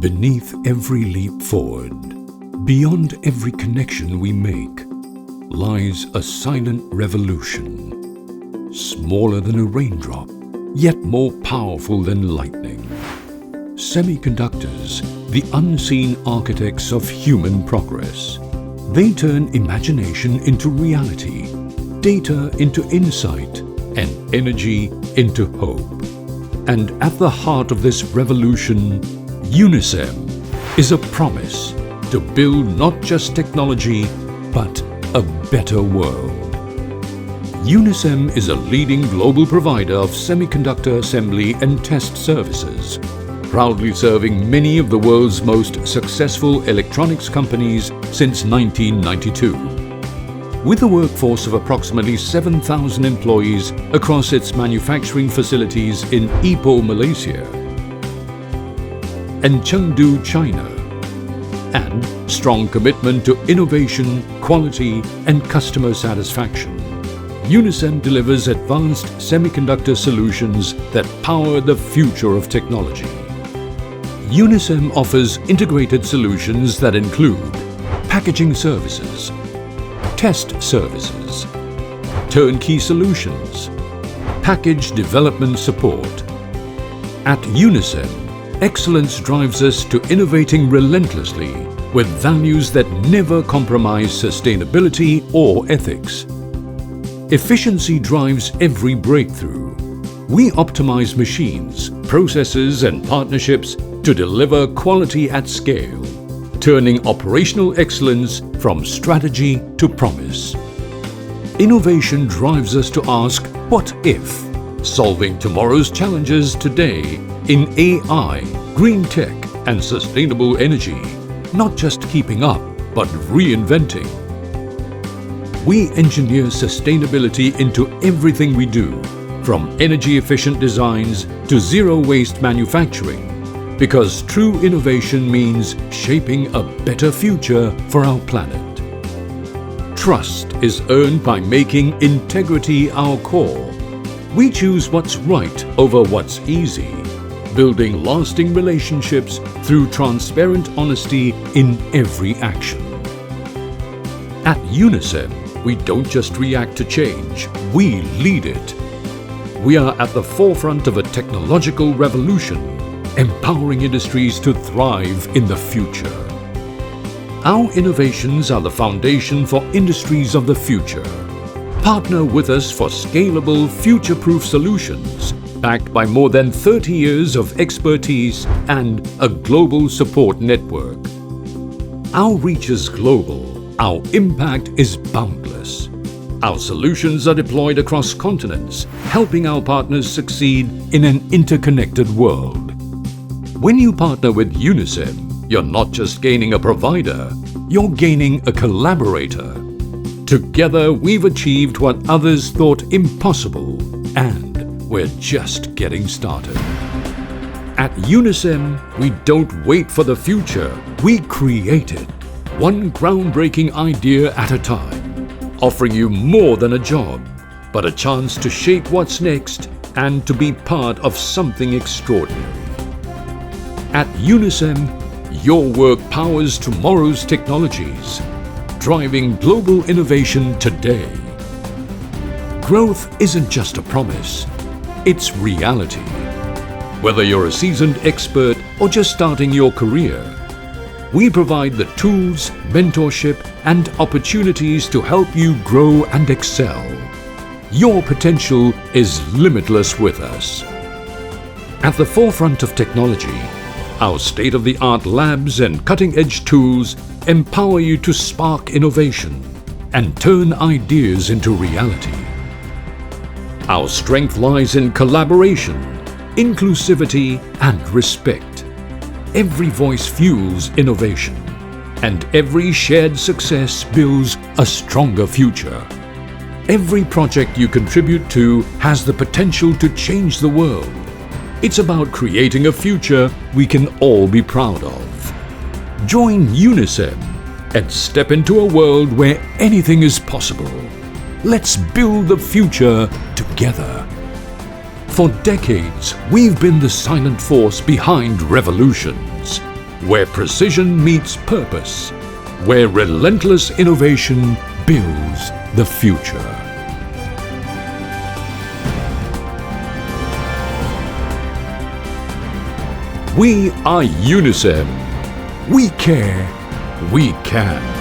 Beneath every leap forward, beyond every connection we make, lies a silent revolution, smaller than a raindrop, yet more powerful than lightning. Semiconductors, the unseen architects of human progress. They turn imagination into reality, data into insight, and energy into hope. And at the heart of this revolution, Unisem is a promise to build not just technology, but a better world. Unisem is a leading global provider of semiconductor assembly and test services, proudly serving many of the world's most successful electronics companies since 1992. With a workforce of approximately 7,000 employees across its manufacturing facilities in Ipoh, Malaysia, and Chengdu, China, and strong commitment to innovation, quality, and customer satisfaction, Unisem delivers advanced semiconductor solutions that power the future of technology. Unisem offers integrated solutions that include packaging services, test services, turnkey solutions, package development support. At Unisem, excellence drives us to innovating relentlessly with values that never compromise sustainability or ethics. Efficiency drives every breakthrough. We optimize machines, processes, and partnerships to deliver quality at scale, turning operational excellence from strategy to promise. Innovation drives us to ask, what if? Solving tomorrow's challenges today in AI, green tech, and sustainable energy, not just keeping up, but reinventing. We engineer sustainability into everything we do, from energy-efficient designs to zero-waste manufacturing, because true innovation means shaping a better future for our planet. Trust is earned by making integrity our core. We choose what's right over what's easy, building lasting relationships through transparent honesty in every action. At Unisem, we don't just react to change, we lead it. We are at the forefront of a technological revolution, empowering industries to thrive in the future. Our innovations are the foundation for industries of the future. Partner with us for scalable, future-proof solutions, backed by more than 30 years of expertise and a global support network. Our reach is global. Our impact is boundless. Our solutions are deployed across continents, helping our partners succeed in an interconnected world. When you partner with Unisem, you're not just gaining a provider, you're gaining a collaborator. Together, we've achieved what others thought impossible, and we're just getting started. At Unisem, we don't wait for the future, we create it. One groundbreaking idea at a time, offering you more than a job, but a chance to shape what's next and to be part of something extraordinary. At Unisem, your work powers tomorrow's technologies, driving global innovation today. Growth isn't just a promise, it's reality. Whether you're a seasoned expert or just starting your career, we provide the tools, mentorship, and opportunities to help you grow and excel. Your potential is limitless with us. At the forefront of technology, our state-of-the-art labs and cutting-edge tools empower you to spark innovation and turn ideas into reality. Our strength lies in collaboration, inclusivity, and respect. Every voice fuels innovation, and every shared success builds a stronger future. Every project you contribute to has the potential to change the world. It's about creating a future we can all be proud of. Join Unisem and step into a world where anything is possible. Let's build the future together. For decades, we've been the silent force behind revolutions. where precision meets purpose, where relentless innovation builds the future. We are Unisem. We care, we can.